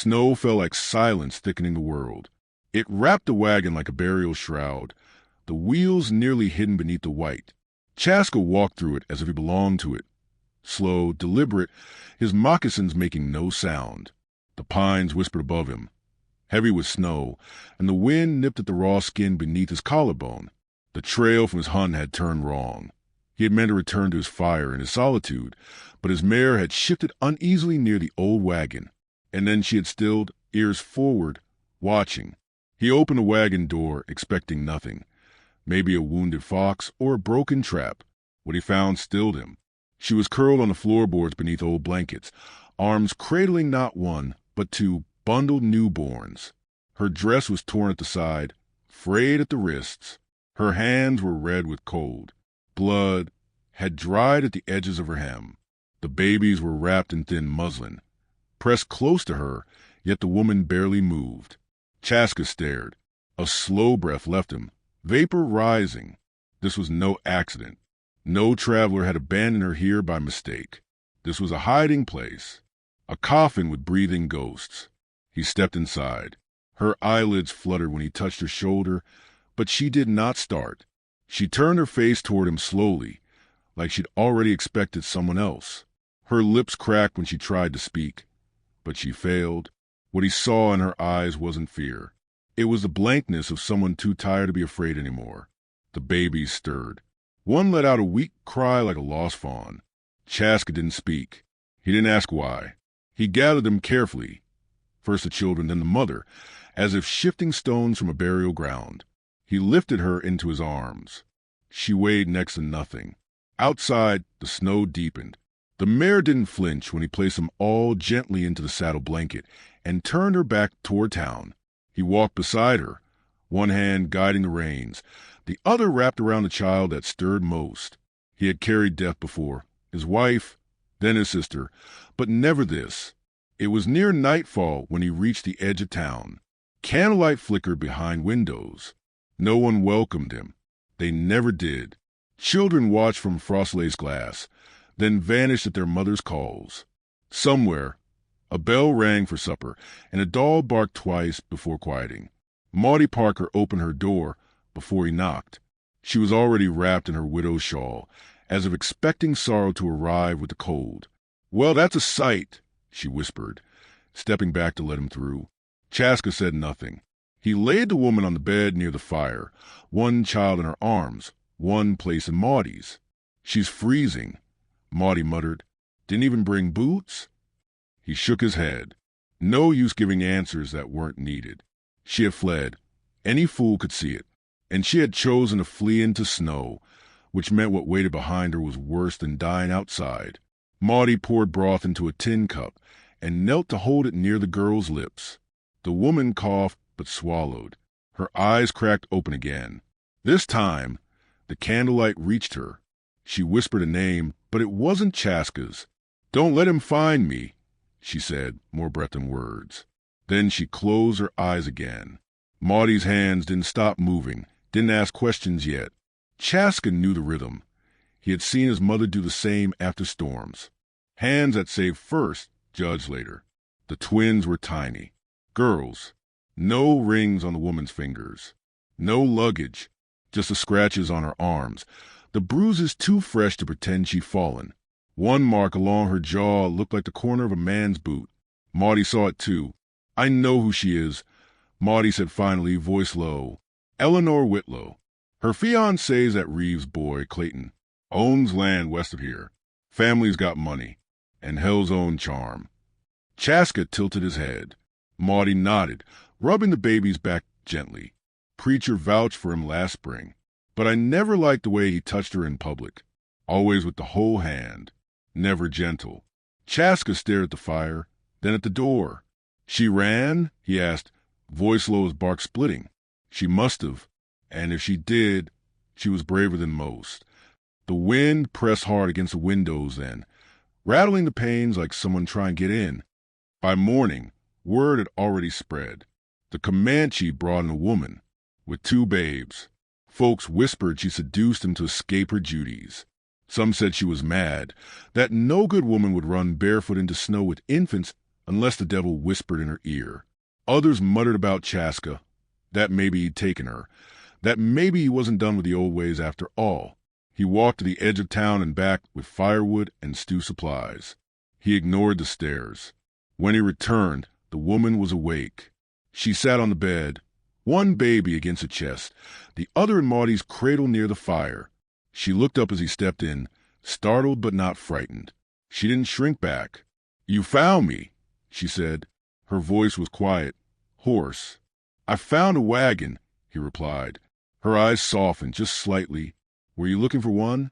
Snow fell like silence thickening the world. It wrapped the wagon like a burial shroud, the wheels nearly hidden beneath the white. Chaska walked through it as if he belonged to it. Slow, deliberate, his moccasins making no sound. The pines whispered above him, heavy with snow, and the wind nipped at the raw skin beneath his collarbone. The trail from his hunt had turned wrong. He had meant to return to his fire and his solitude, but his mare had shifted uneasily near the old wagon, and then she had stilled, ears forward, watching. He opened the wagon door, expecting nothing. Maybe a wounded fox or a broken trap. What he found stilled him. She was curled on the floorboards beneath old blankets, arms cradling not one, but two bundled newborns. Her dress was torn at the side, frayed at the wrists. Her hands were red with cold. Blood had dried at the edges of her hem. The babies were wrapped in thin muslin, pressed close to her, yet the woman barely moved. Chaska stared. A slow breath left him, vapor rising. This was no accident. No traveler had abandoned her here by mistake. This was a hiding place, a coffin with breathing ghosts. He stepped inside. Her eyelids fluttered when he touched her shoulder, but she did not start. She turned her face toward him slowly, like she'd already expected someone else. Her lips cracked when she tried to speak, but she failed. What he saw in her eyes wasn't fear. It was the blankness of someone too tired to be afraid anymore. The babies stirred. One let out a weak cry like a lost fawn. Chaska didn't speak. He didn't ask why. He gathered them carefully, first the children, then the mother, as if shifting stones from a burial ground. He lifted her into his arms. She weighed next to nothing. Outside, the snow deepened. The mare didn't flinch when he placed them all gently into the saddle blanket and turned her back toward town. He walked beside her, one hand guiding the reins, the other wrapped around the child that stirred most. He had carried death before, his wife, then his sister, but never this. It was near nightfall when he reached the edge of town. Candlelight flickered behind windows. No one welcomed him. They never did. Children watched from frost-laced glass, then vanished at their mother's calls. Somewhere, a bell rang for supper, and a dog barked twice before quieting. Maudie Parker opened her door before he knocked. She was already wrapped in her widow's shawl, as if expecting sorrow to arrive with the cold. "Well, that's a sight," she whispered, stepping back to let him through. Chaska said nothing. He laid the woman on the bed near the fire, one child in her arms, one place in Maudie's. "She's freezing," Maudie muttered. "Didn't even bring boots?" He shook his head. No use giving answers that weren't needed. She had fled. Any fool could see it. And she had chosen to flee into snow, which meant what waited behind her was worse than dying outside. Maudie poured broth into a tin cup and knelt to hold it near the girl's lips. The woman coughed but swallowed. Her eyes cracked open again. This time, the candlelight reached her. She whispered a name, but it wasn't Chaska's. "Don't let him find me," she said, more breath than words. Then she closed her eyes again. Maudie's hands didn't stop moving, didn't ask questions yet. Chaska knew the rhythm. He had seen his mother do the same after storms. Hands that saved first, judged later. The twins were tiny. Girls. No rings on the woman's fingers. No luggage. Just the scratches on her arms. The bruises too fresh to pretend she'd fallen. One mark along her jaw looked like the corner of a man's boot. Maudie saw it too. "I know who she is," Maudie said finally, voice low. "Eleanor Whitlow. Her fiancé's that Reeves boy, Clayton. Owns land west of here. Family's got money. And hell's own charm." Chaska tilted his head. Maudie nodded, rubbing the baby's back gently. "Preacher vouched for him last spring. But I never liked the way he touched her in public. Always with the whole hand. Never gentle." Chaska stared at the fire, then at the door. "She ran?" he asked, voice low as bark splitting. "She must have. And if she did, she was braver than most." The wind pressed hard against the windows then, rattling the panes like someone trying to get in. By morning, word had already spread. The Comanche brought in a woman, with 2 babes. Folks whispered she seduced him to escape her duties. Some said she was mad, that no good woman would run barefoot into snow with infants unless the devil whispered in her ear. Others muttered about Chaska, that maybe he'd taken her, that maybe he wasn't done with the old ways after all. He walked to the edge of town and back with firewood and stew supplies. He ignored the stares. When he returned, the woman was awake. She sat on the bed, one baby against her chest, the other in Maudie's cradle near the fire. She looked up as he stepped in, startled but not frightened. She didn't shrink back. "You found me," she said. Her voice was quiet, hoarse. "I found a wagon," he replied. Her eyes softened just slightly. "Were you looking for one?"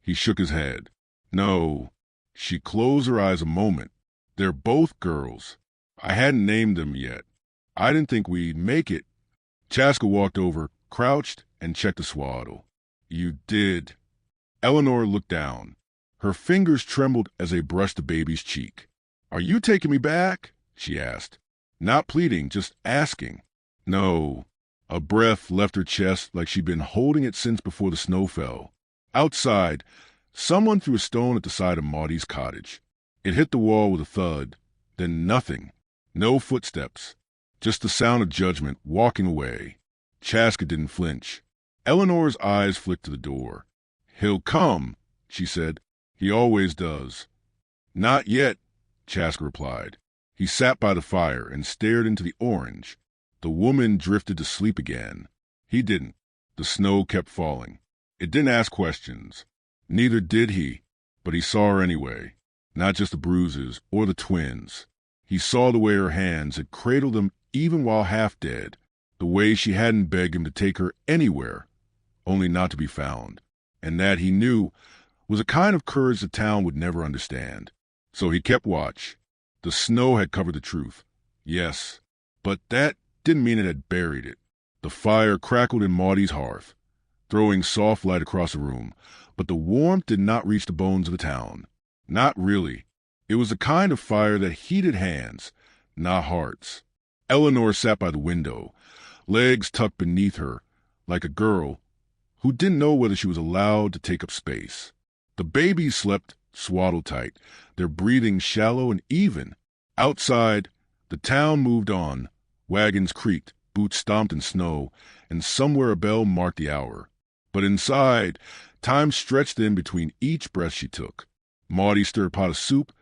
He shook his head. "No." She closed her eyes a moment. "They're both girls. I hadn't named them yet. I didn't think we'd make it." Chaska walked over, crouched, and checked the swaddle. "You did." Eleanor looked down. Her fingers trembled as they brushed the baby's cheek. "Are you taking me back?" she asked. Not pleading, just asking. "No." A breath left her chest like she'd been holding it since before the snow fell. Outside, someone threw a stone at the side of Maudie's cottage. It hit the wall with a thud, then nothing. No footsteps. Just the sound of judgment walking away. Chaska didn't flinch. Eleanor's eyes flicked to the door. "He'll come," she said. "He always does." "Not yet," Chaska replied. He sat by the fire and stared into the orange. The woman drifted to sleep again. He didn't. The snow kept falling. It didn't ask questions. Neither did he. But he saw her anyway. Not just the bruises or the twins. He saw the way her hands had cradled them even while half dead. The way she hadn't begged him to take her anywhere, only not to be found. And that, he knew, was a kind of courage the town would never understand. So he kept watch. The snow had covered the truth. Yes. But that didn't mean it had buried it. The fire crackled in Maudie's hearth, throwing soft light across the room, but the warmth did not reach the bones of the town. Not really. It was the kind of fire that heated hands, not hearts. Eleanor sat by the window, legs tucked beneath her, like a girl who didn't know whether she was allowed to take up space. The babies slept swaddled tight, their breathing shallow and even. Outside, the town moved on. Wagons creaked, boots stomped in snow, and somewhere a bell marked the hour. But inside, time stretched in between each breath she took. Maudie stirred a pot of soup,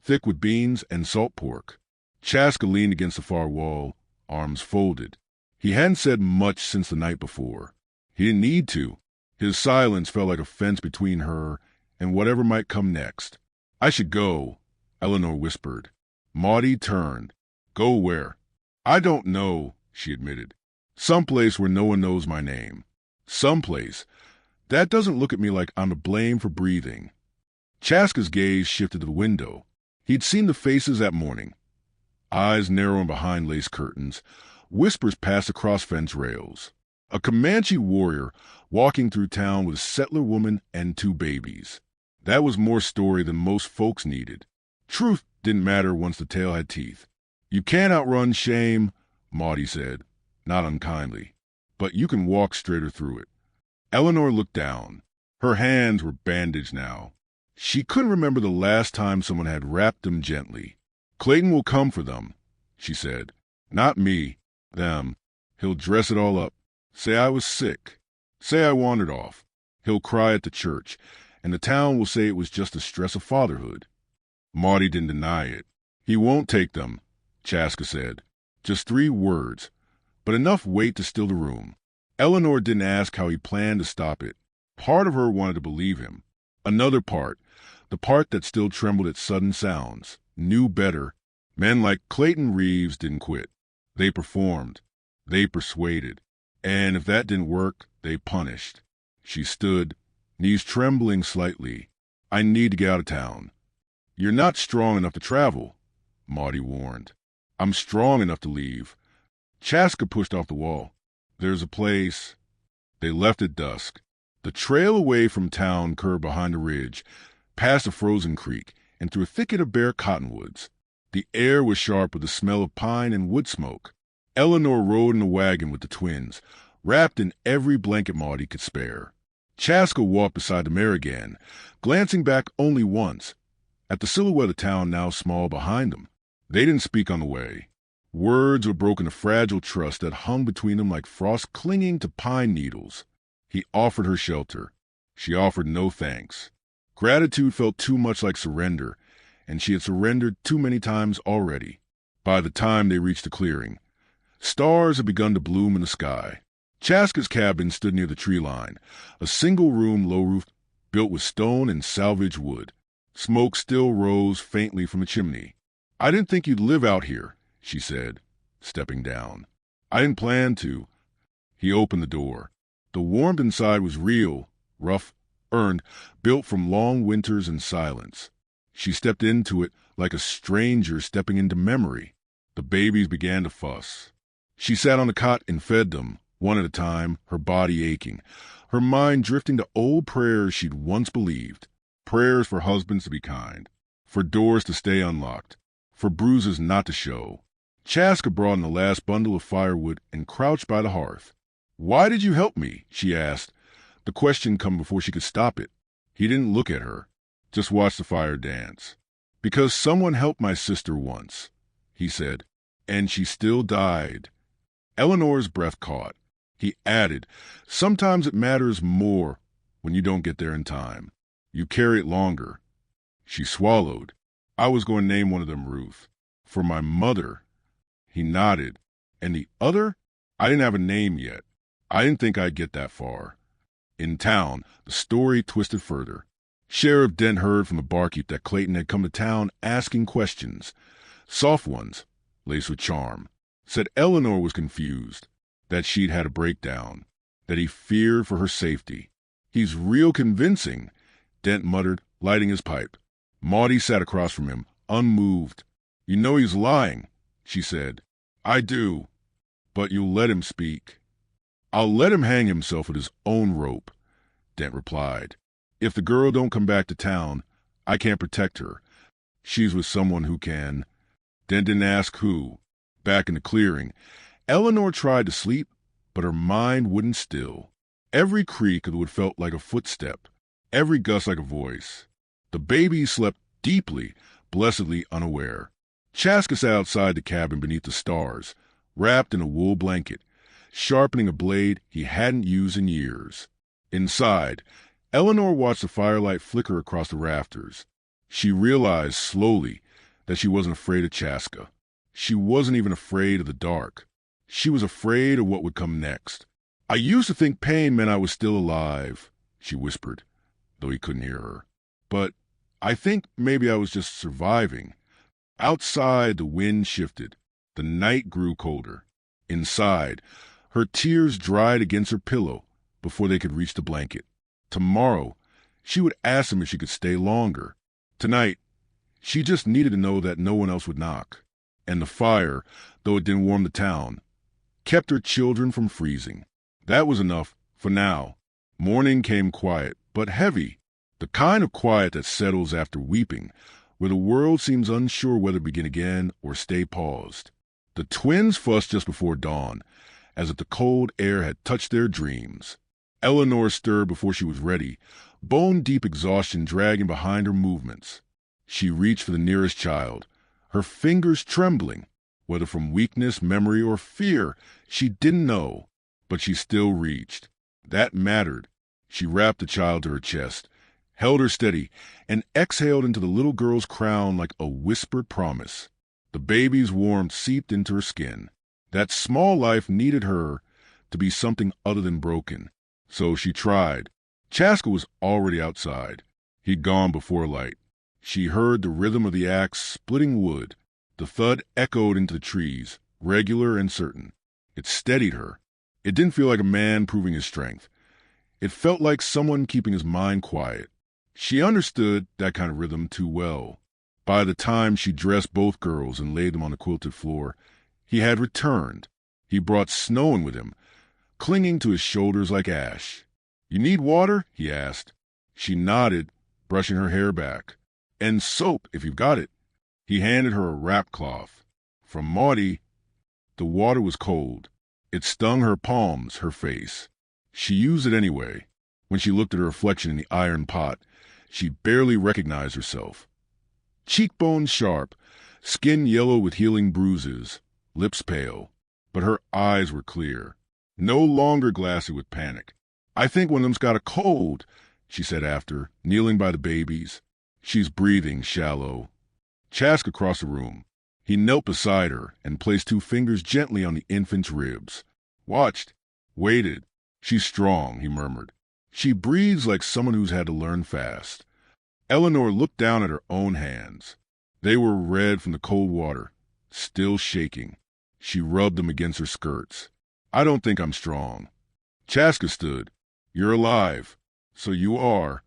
thick with beans and salt pork. Chaska leaned against the far wall, arms folded. He hadn't said much since the night before. He didn't need to. His silence felt like a fence between her and whatever might come next. "I should go," Eleanor whispered. Maudie turned. "Go where?" "I don't know," she admitted. "Someplace where no one knows my name. Someplace that doesn't look at me like I'm to blame for breathing." Chaska's gaze shifted to the window. He'd seen the faces that morning. Eyes narrowing behind lace curtains, whispers passed across fence rails. A Comanche warrior walking through town with a settler woman and 2 babies. That was more story than most folks needed. Truth didn't matter once the tale had teeth. "You can't outrun shame," Maudie said, not unkindly, "but you can walk straighter through it." Eleanor looked down. Her hands were bandaged now. She couldn't remember the last time someone had wrapped them gently. "Clayton will come for them," she said. "Not me. Them. He'll dress it all up. Say I was sick. Say I wandered off. He'll cry at the church, and the town will say it was just the stress of fatherhood." Maudie didn't deny it. "He won't take them," Chaska said. Just 3 words, but enough weight to still the room. Eleanor didn't ask how he planned to stop it. Part of her wanted to believe him. Another part, the part that still trembled at sudden sounds, knew better. Men like Clayton Reeves didn't quit. They performed. They persuaded. And if that didn't work, they punished. She stood, knees trembling slightly. "I need to get out of town." "You're not strong enough to travel," Maudie warned. "I'm strong enough to leave." Chaska pushed off the wall. "There's a place." They left at dusk. The trail away from town curved behind a ridge, past a frozen creek, and through a thicket of bare cottonwoods. The air was sharp with the smell of pine and wood smoke. Eleanor rode in the wagon with the twins, wrapped in every blanket Maudie could spare. Chaska walked beside the mare again, glancing back only once, at the silhouette of town now small behind them. They didn't speak on the way. Words were broken to fragile trust that hung between them like frost clinging to pine needles. He offered her shelter. She offered no thanks. Gratitude felt too much like surrender, and she had surrendered too many times already. By the time they reached the clearing, stars had begun to bloom in the sky. Chaska's cabin stood near the tree line, a single-room, low-roofed, built with stone and salvage wood. Smoke still rose faintly from the chimney. "I didn't think you'd live out here," she said, stepping down. "I didn't plan to." He opened the door. The warmth inside was real, rough, earned, built from long winters and silence. She stepped into it like a stranger stepping into memory. The babies began to fuss. She sat on the cot and fed them, one at a time, her body aching, her mind drifting to old prayers she'd once believed. Prayers for husbands to be kind, for doors to stay unlocked, for bruises not to show. Chaska brought in the last bundle of firewood and crouched by the hearth. "Why did you help me?" she asked, the question come before she could stop it. He didn't look at her, just watched the fire dance. "Because someone helped my sister once," he said, "and she still died." Eleanor's breath caught. He added, "Sometimes it matters more when you don't get there in time. You carry it longer." She swallowed. "I was going to name one of them Ruth. For my mother." He nodded. "And the other? I didn't have a name yet. I didn't think I'd get that far." In town, the story twisted further. Sheriff Dent heard from the barkeep that Clayton had come to town asking questions. Soft ones, laced with charm. Said Eleanor was confused, that she'd had a breakdown, that he feared for her safety. "He's real convincing," Dent muttered, lighting his pipe. Maudie sat across from him, unmoved. "You know he's lying," she said. "I do. But you'll let him speak." "I'll let him hang himself with his own rope," Dent replied. "If the girl don't come back to town, I can't protect her. She's with someone who can." Dent didn't ask who. Back in the clearing, Eleanor tried to sleep, but her mind wouldn't still. Every creak of the wood felt like a footstep, every gust like a voice. The babies slept deeply, blessedly unaware. Chaska sat outside the cabin beneath the stars, wrapped in a wool blanket, sharpening a blade he hadn't used in years. Inside, Eleanor watched the firelight flicker across the rafters. She realized slowly that she wasn't afraid of Chaska. She wasn't even afraid of the dark. She was afraid of what would come next. "I used to think pain meant I was still alive," she whispered, though he couldn't hear her. "But I think maybe I was just surviving." Outside, the wind shifted. The night grew colder. Inside, her tears dried against her pillow before they could reach the blanket. Tomorrow, she would ask him if she could stay longer. Tonight, she just needed to know that no one else would knock. And the fire, though it didn't warm the town, kept her children from freezing. That was enough for now. Morning came quiet, but heavy. The kind of quiet that settles after weeping, where the world seems unsure whether to begin again or stay paused. The twins fussed just before dawn, as if the cold air had touched their dreams. Eleanor stirred before she was ready, bone-deep exhaustion dragging behind her movements. She reached for the nearest child, her fingers trembling, whether from weakness, memory, or fear, she didn't know, but she still reached. That mattered. She wrapped the child to her chest, held her steady, and exhaled into the little girl's crown like a whispered promise. The baby's warmth seeped into her skin. That small life needed her to be something other than broken. So she tried. Chaska was already outside. He'd gone before light. She heard the rhythm of the axe splitting wood. The thud echoed into the trees, regular and certain. It steadied her. It didn't feel like a man proving his strength. It felt like someone keeping his mind quiet. She understood that kind of rhythm too well. By the time she dressed both girls and laid them on the quilted floor, he had returned. He brought snow in with him, clinging to his shoulders like ash. "You need water?" he asked. She nodded, brushing her hair back. "And soap, if you've got it." He handed her a wrap cloth. From Maudie, the water was cold. It stung her palms, her face. She used it anyway. When she looked at her reflection in the iron pot, she barely recognized herself. Cheekbones sharp, skin yellow with healing bruises, lips pale, but her eyes were clear, no longer glassy with panic. "I think one of them's got a cold," she said after, kneeling by the babies. "She's breathing shallow." Chaska crossed the room. He knelt beside her and placed 2 fingers gently on the infant's ribs. Watched, waited. "She's strong," he murmured. "She breathes like someone who's had to learn fast." Eleanor looked down at her own hands. They were red from the cold water, still shaking. She rubbed them against her skirts. "I don't think I'm strong." Chaska stood. "You're alive. So you are."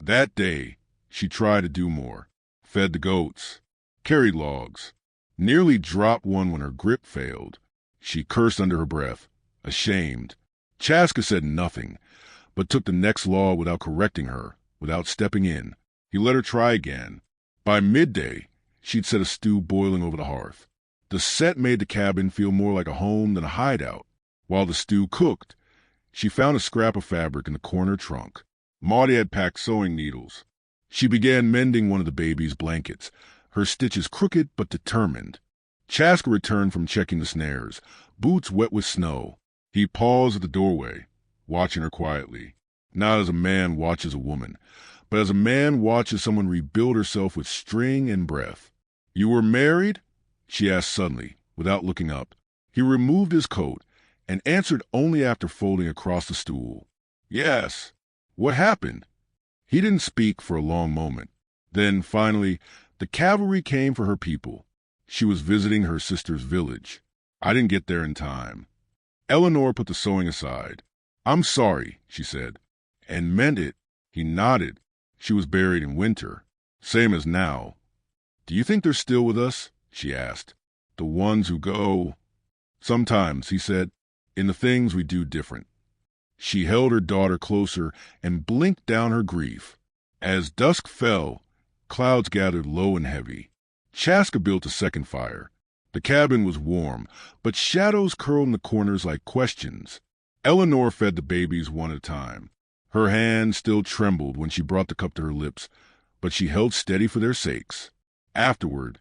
That day, she tried to do more. Fed the goats. Carried logs. Nearly dropped one when her grip failed. She cursed under her breath, ashamed. Chaska said nothing, but took the next log without correcting her, without stepping in. He let her try again. By midday, she'd set a stew boiling over the hearth. The set made the cabin feel more like a home than a hideout. While the stew cooked, she found a scrap of fabric in the corner trunk. Maudie had packed sewing needles. She began mending one of the baby's blankets, her stitches crooked but determined. Chaska returned from checking the snares, boots wet with snow. He paused at the doorway, watching her quietly, not as a man watches a woman, but as a man watches someone rebuild herself with string and breath. "You were married?" she asked suddenly, without looking up. He removed his coat and answered only after folding across the stool. "Yes." "What happened?" He didn't speak for a long moment. Then, finally, "The cavalry came for her people. She was visiting her sister's village. I didn't get there in time." Eleanor put the sewing aside. "I'm sorry," she said. "And meant it." He nodded. "She was buried in winter, same as now." "Do you think they're still with us?" she asked. "The ones who go—" "Sometimes," he said, "in the things we do different." She held her daughter closer and blinked down her grief. As dusk fell, clouds gathered low and heavy. Chaska built a second fire. The cabin was warm, but shadows curled in the corners like questions. Eleanor fed the babies one at a time. Her hand still trembled when she brought the cup to her lips, but she held steady for their sakes. Afterward,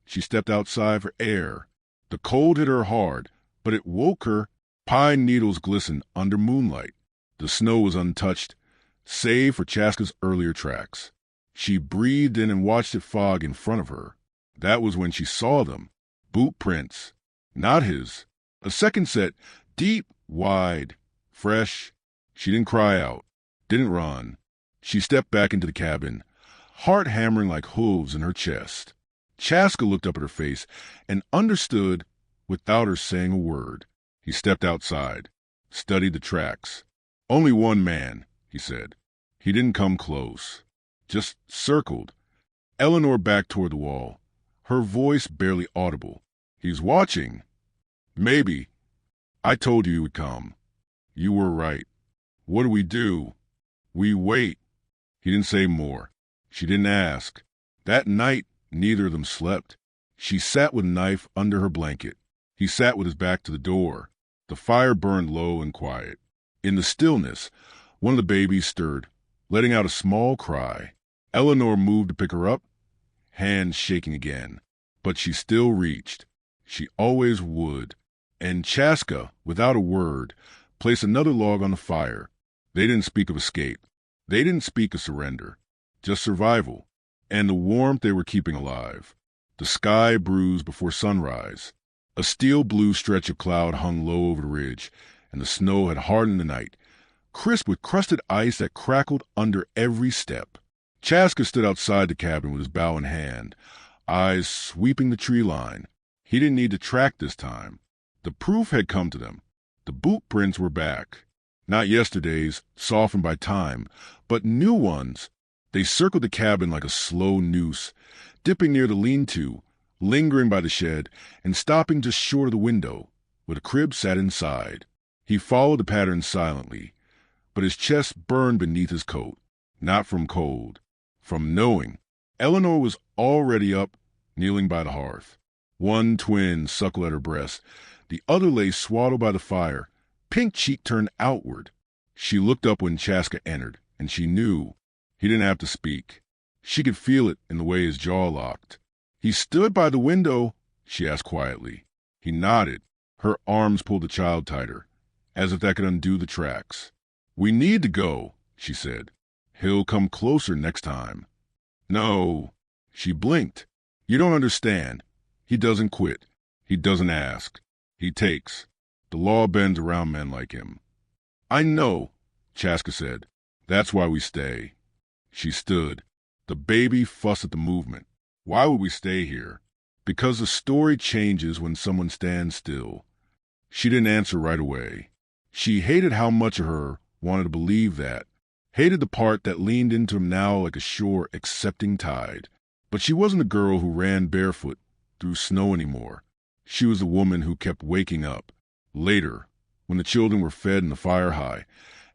she stepped outside for air. The cold hit her hard, but it woke her. Pine needles glistened under moonlight. The snow was untouched, save for Chaska's earlier tracks. She breathed in and watched it fog in front of her. That was when she saw them. Boot prints. Not his. A second set, deep, wide, fresh. She didn't cry out, didn't run. She stepped back into the cabin, heart hammering like hooves in her chest. Chaska looked up at her face and understood without her saying a word. He stepped outside, studied the tracks. "Only one man," he said. He didn't come close, just circled. Eleanor backed toward the wall, her voice barely audible. "He's watching." "Maybe. I told you he would come. You were right. What do we do?" "We wait." He didn't say more. She didn't ask. That night, neither of them slept. She sat with a knife under her blanket. He sat with his back to the door. The fire burned low and quiet. In the stillness, one of the babies stirred, letting out a small cry. Eleanor moved to pick her up, hands shaking again. But she still reached. She always would. And Chaska, without a word, placed another log on the fire. They didn't speak of escape. They didn't speak of surrender. Just survival. And the warmth they were keeping alive. The sky bruised before sunrise. A steel blue stretch of cloud hung low over the ridge, and the snow had hardened the night, crisp with crusted ice that crackled under every step. Chaska stood outside the cabin with his bow in hand, eyes sweeping the tree line. He didn't need to track this time. The proof had come to them. The boot prints were back. Not yesterday's, softened by time, but new ones. They circled the cabin like a slow noose, dipping near the lean-to, lingering by the shed, and stopping just short of the window, where the crib sat inside. He followed the pattern silently, but his chest burned beneath his coat, not from cold, from knowing. Eleanor was already up, kneeling by the hearth. One twin suckled at her breast. The other lay swaddled by the fire, pink cheek turned outward. She looked up when Chaska entered, and she knew. He didn't have to speak. She could feel it in the way his jaw locked. He stood by the window, she asked quietly. He nodded. Her arms pulled the child tighter, as if that could undo the tracks. We need to go, she said. He'll come closer next time. No. She blinked. You don't understand. He doesn't quit. He doesn't ask. He takes. The law bends around men like him. I know, Chaska said. That's why we stay. She stood. The baby fussed at the movement. Why would we stay here? Because the story changes when someone stands still. She didn't answer right away. She hated how much of her wanted to believe that, hated the part that leaned into him now like a sure, accepting tide. But she wasn't a girl who ran barefoot through snow anymore. She was the woman who kept waking up. Later, when the children were fed and the fire high,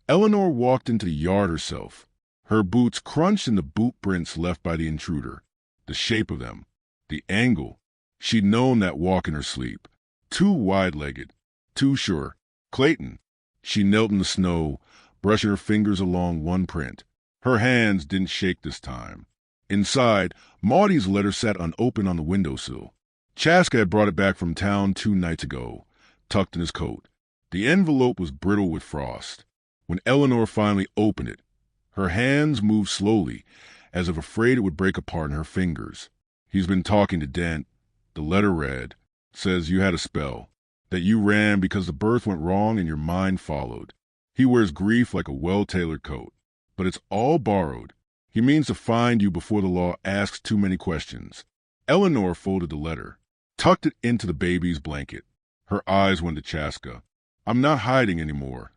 Eleanor walked into the yard herself. Her boots crunched in the boot prints left by the intruder. The shape of them, the angle. She'd known that walk in her sleep. Too wide-legged, too sure. Clayton. She knelt in the snow, brushing her fingers along one print. Her hands didn't shake this time. Inside, Maudie's letter sat unopened on the windowsill. Chaska had brought it back from town 2 nights ago, tucked in his coat. The envelope was brittle with frost. When Eleanor finally opened it, her hands moved slowly, as if afraid it would break apart in her fingers. He's been talking to Dent. The letter read, says you had a spell, that you ran because the birth went wrong and your mind followed. He wears grief like a well-tailored coat, but it's all borrowed. He means to find you before the law asks too many questions. Eleanor folded the letter, tucked it into the baby's blanket. Her eyes went to Chaska. I'm not hiding anymore.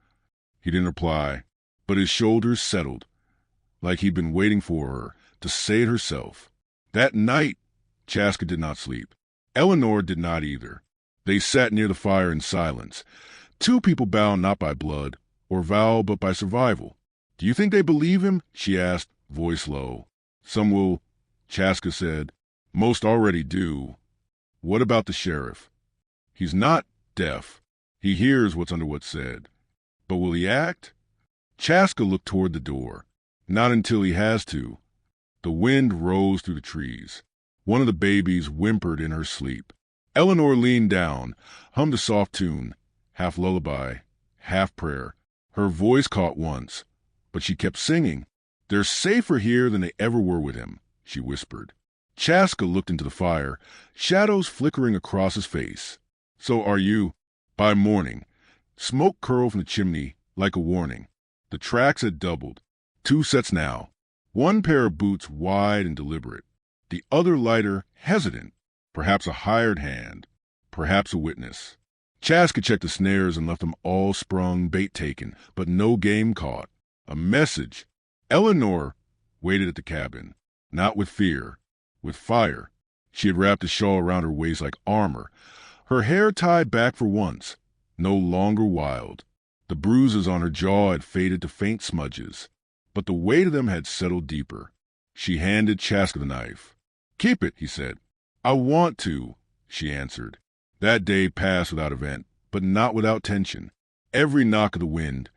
He didn't reply, but his shoulders settled, like he'd been waiting for her to say it herself. That night, Chaska did not sleep. Eleanor did not either. They sat near the fire in silence. 2 people bound not by blood or vow but by survival. Do you think they believe him? She asked, voice low. Some will, Chaska said. Most already do. What about the sheriff? He's not deaf. He hears what's under what's said. But will he act? Chaska looked toward the door. Not until he has to. The wind rose through the trees. One of the babies whimpered in her sleep. Eleanor leaned down, hummed a soft tune, half lullaby, half prayer. Her voice caught once, but she kept singing. They're safer here than they ever were with him, she whispered. Chaska looked into the fire, shadows flickering across his face. So are you. By morning, smoke curled from the chimney like a warning. The tracks had doubled. 2 sets now. One pair of boots wide and deliberate. The other lighter, hesitant. Perhaps a hired hand. Perhaps a witness. Chaska checked the snares and left them all sprung, bait taken, but no game caught. A message. Eleanor waited at the cabin, not with fear, with fire. She had wrapped a shawl around her waist like armor, her hair tied back for once, no longer wild. The bruises on her jaw had faded to faint smudges, but the weight of them had settled deeper. She handed Chaska the knife. Keep it, he said. I want to, she answered. That day passed without event, but not without tension. Every knock of the wind,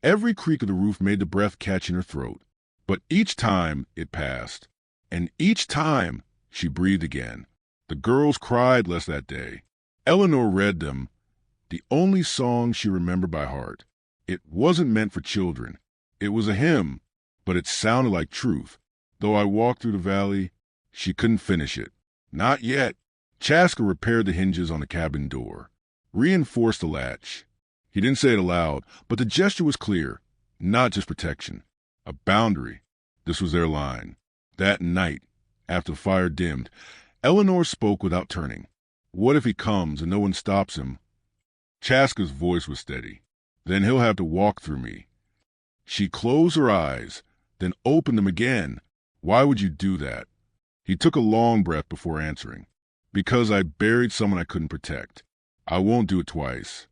every creak of the roof made the breath catch in her throat. But each time it passed, and each time she breathed again. The girls cried less that day. Eleanor read them, the only song she remembered by heart. It wasn't meant for children. It was a hymn, but it sounded like truth. Though I walked through the valley, she couldn't finish it. Not yet. Chaska repaired the hinges on the cabin door, reinforced the latch. He didn't say it aloud, but the gesture was clear, not just protection. A boundary. This was their line. That night, after the fire dimmed, Eleanor spoke without turning. What if he comes and no one stops him? Chaska's voice was steady. Then he'll have to walk through me. She closed her eyes, then opened them again. Why would you do that? He took a long breath before answering. Because I buried someone I couldn't protect. I won't do it twice.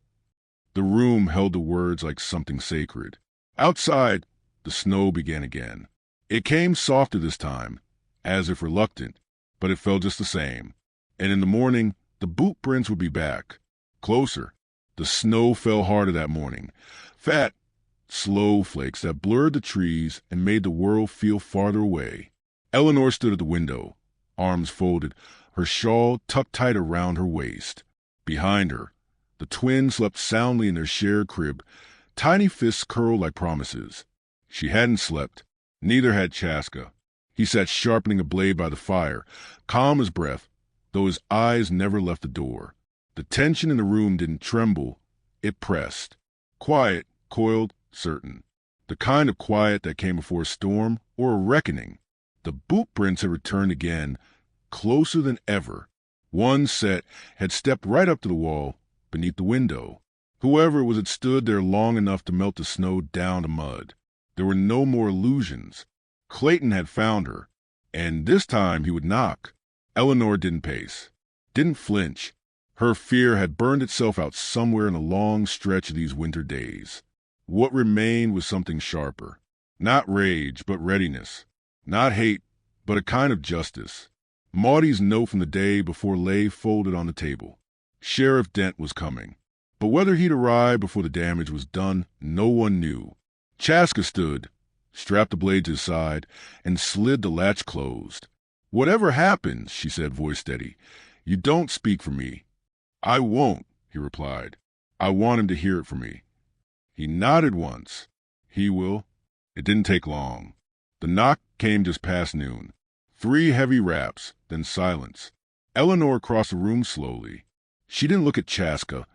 The room held the words like something sacred. Outside, the snow began again. It came softer this time, as if reluctant, but it felt just the same. And in the morning, the boot prints would be back. Closer. The snow fell harder that morning. Fat, slow flakes that blurred the trees and made the world feel farther away. Eleanor stood at the window, arms folded, her shawl tucked tight around her waist. Behind her, the twins slept soundly in their shared crib, tiny fists curled like promises. She hadn't slept. Neither had Chaska. He sat sharpening a blade by the fire, calm as breath, though his eyes never left the door. The tension in the room didn't tremble, it pressed. Quiet, coiled, certain. The kind of quiet that came before a storm or a reckoning. The boot prints had returned again, closer than ever. One set had stepped right up to the wall, beneath the window. Whoever it was had stood there long enough to melt the snow down to mud. There were no more illusions. Clayton had found her, and this time he would knock. Eleanor didn't pace, didn't flinch. Her fear had burned itself out somewhere in a long stretch of these winter days. What remained was something sharper. Not rage, but readiness. Not hate, but a kind of justice. Maudie's note from the day before lay folded on the table. Sheriff Dent was coming. But whether he'd arrive before the damage was done, no one knew. Chaska stood, strapped the blade to his side, and slid the latch closed. "Whatever happens," she said, voice steady, "you don't speak for me." "I won't," he replied. "I want him to hear it from me." He nodded once. "He will." It didn't take long. The knock came just past noon. 3 heavy raps, then silence. Eleanor crossed the room slowly. She didn't look at Chaska,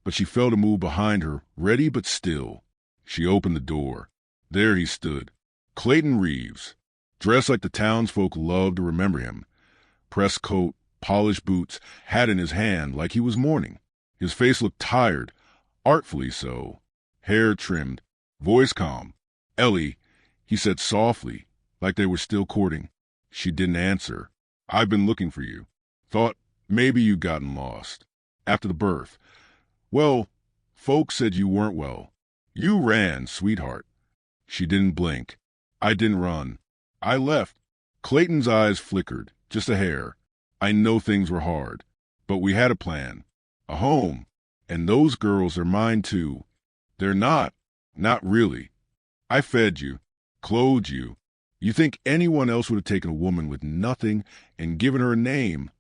but she felt a move behind her, ready but still. She opened the door. There he stood, Clayton Reeves, dressed like the townsfolk loved to remember him. Pressed coat, polished boots, hat in his hand like he was mourning. His face looked tired, artfully so. Hair trimmed, voice calm. "Ellie," he said softly, like they were still courting. She didn't answer. "I've been looking for you. Thought maybe you'd gotten lost. After the birth. Well, folks said you weren't well. You ran, sweetheart." She didn't blink. "I didn't run. I left." Clayton's eyes flickered, just a hair. "I know things were hard, but we had a plan. A home. And those girls are mine too." "They're not. Not really. I fed you, clothed you. You think anyone else would have taken a woman with nothing and given her a name?"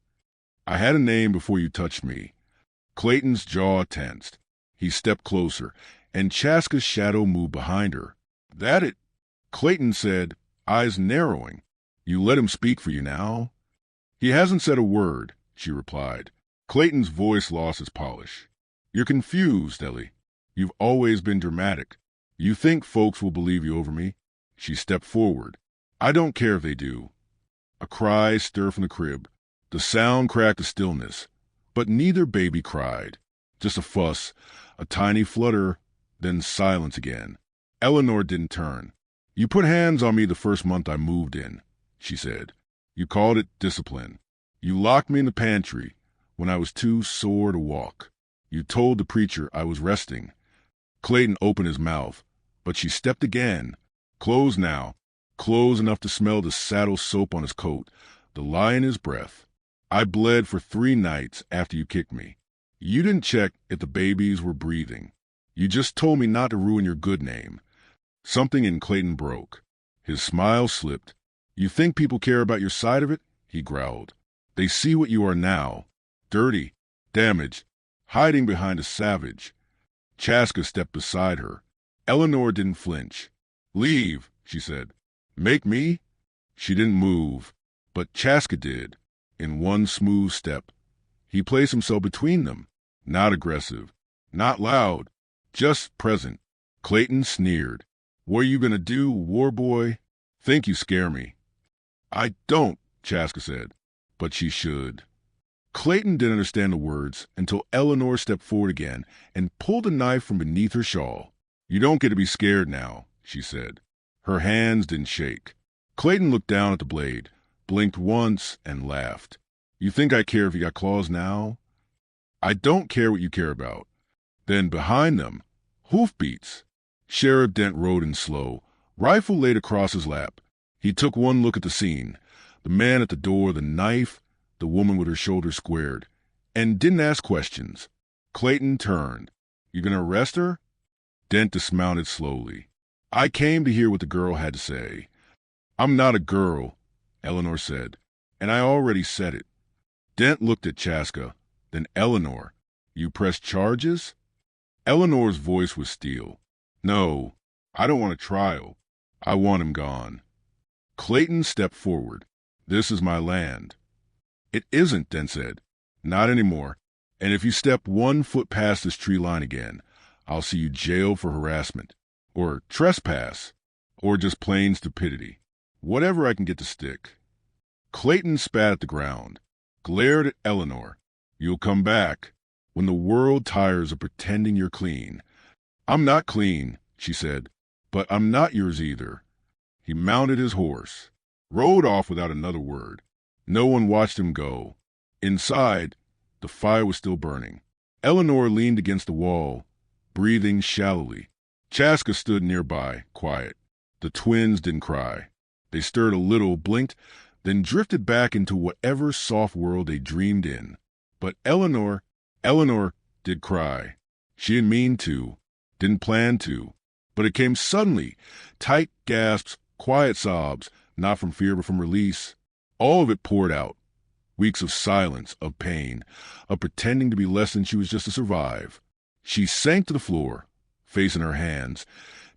"I had a name before you touched me." Clayton's jaw tensed. He stepped closer, and Chaska's shadow moved behind her. "That it?" Clayton said, eyes narrowing. "You let him speak for you now?" "He hasn't said a word," she replied. Clayton's voice lost its polish. "You're confused, Ellie. You've always been dramatic. You think folks will believe you over me." She stepped forward. "I don't care if they do." A cry stirred from the crib. The sound cracked the stillness. But neither baby cried. Just a fuss, a tiny flutter, then silence again. Eleanor didn't turn. "You put hands on me the first month I moved in," she said. "You called it discipline. You locked me in the pantry when I was too sore to walk. You told the preacher I was resting." Clayton opened his mouth, but she stepped again. Closed now, close enough to smell the saddle soap on his coat, the lie in his breath. "I bled for 3 nights after you kicked me. You didn't check if the babies were breathing. You just told me not to ruin your good name." Something in Clayton broke. His smile slipped. "You think people care about your side of it?" he growled. "They see what you are now. Dirty, damaged, hiding behind a savage." Chaska stepped beside her. Eleanor didn't flinch. "Leave," she said. "Make me?" She didn't move, but Chaska did, in one smooth step. He placed himself between them, not aggressive, not loud, just present. Clayton sneered. "What are you going to do, war boy?" "Think you scare me." "I don't," Chaska said, "but she should." Clayton didn't understand the words until Eleanor stepped forward again and pulled a knife from beneath her shawl. "You don't get to be scared now," she said. Her hands didn't shake. Clayton looked down at the blade, blinked once, and laughed. "You think I care if you got claws now?" "I don't care what you care about." Then behind them, hoofbeats. Sheriff Dent rode in slow, rifle laid across his lap. He took one look at the scene, the man at the door, the knife, the woman with her shoulders squared, and didn't ask questions. Clayton turned. "You gonna arrest her?" Dent dismounted slowly. "I came to hear what the girl had to say." "I'm not a girl," Eleanor said. and I already said it. Dent looked at Chaska, then Eleanor. You press charges? Eleanor's voice was steel. No, I don't want a trial. I want him gone. Clayton stepped forward. This is my land. It isn't, Dent said. Not anymore. And if you step 1 foot past this tree line again, I'll see you jailed for harassment, or trespass, or just plain stupidity. Whatever I can get to stick. Clayton spat at the ground, glared at Eleanor. You'll come back when the world tires of pretending you're clean. I'm not clean, she said, but I'm not yours either. He mounted his horse, rode off without another word. No one watched him go. Inside, the fire was still burning. Eleanor leaned against the wall, breathing shallowly. Chaska stood nearby, quiet. The twins didn't cry. They stirred a little, blinked, then drifted back into whatever soft world they dreamed in. But Eleanor did cry. She didn't mean to, didn't plan to. But it came suddenly. Tight gasps, quiet sobs, not from fear but from release. All of it poured out. Weeks of silence, of pain, of pretending to be less than she was just to survive. She sank to the floor, face in her hands,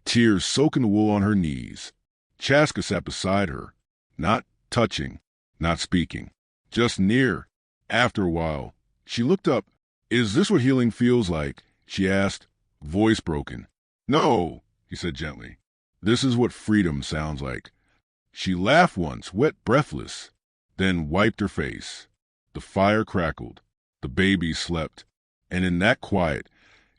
tears soaking the wool on her knees. Chaska sat beside her, not touching, not speaking, just near. After a while, she looked up. Is this what healing feels like? She asked, voice broken. No, he said gently. This is what freedom sounds like. She laughed once, wet, breathless, then wiped her face. The fire crackled. The babies slept. And in that quiet,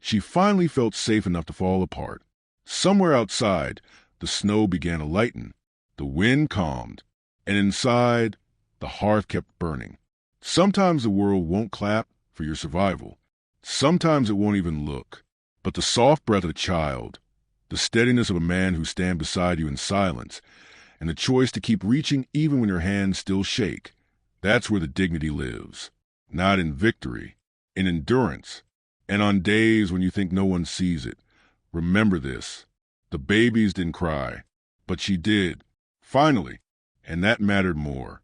she finally felt safe enough to fall apart. Somewhere outside, the snow began to lighten. The wind calmed. And inside, the hearth kept burning. Sometimes the world won't clap for your survival. Sometimes it won't even look. But the soft breath of a child, the steadiness of a man who stands beside you in silence, and the choice to keep reaching even when your hands still shake, that's where the dignity lives. Not in victory, in endurance. And on days when you think no one sees it, remember this. The babies didn't cry, but she did, finally, and that mattered more.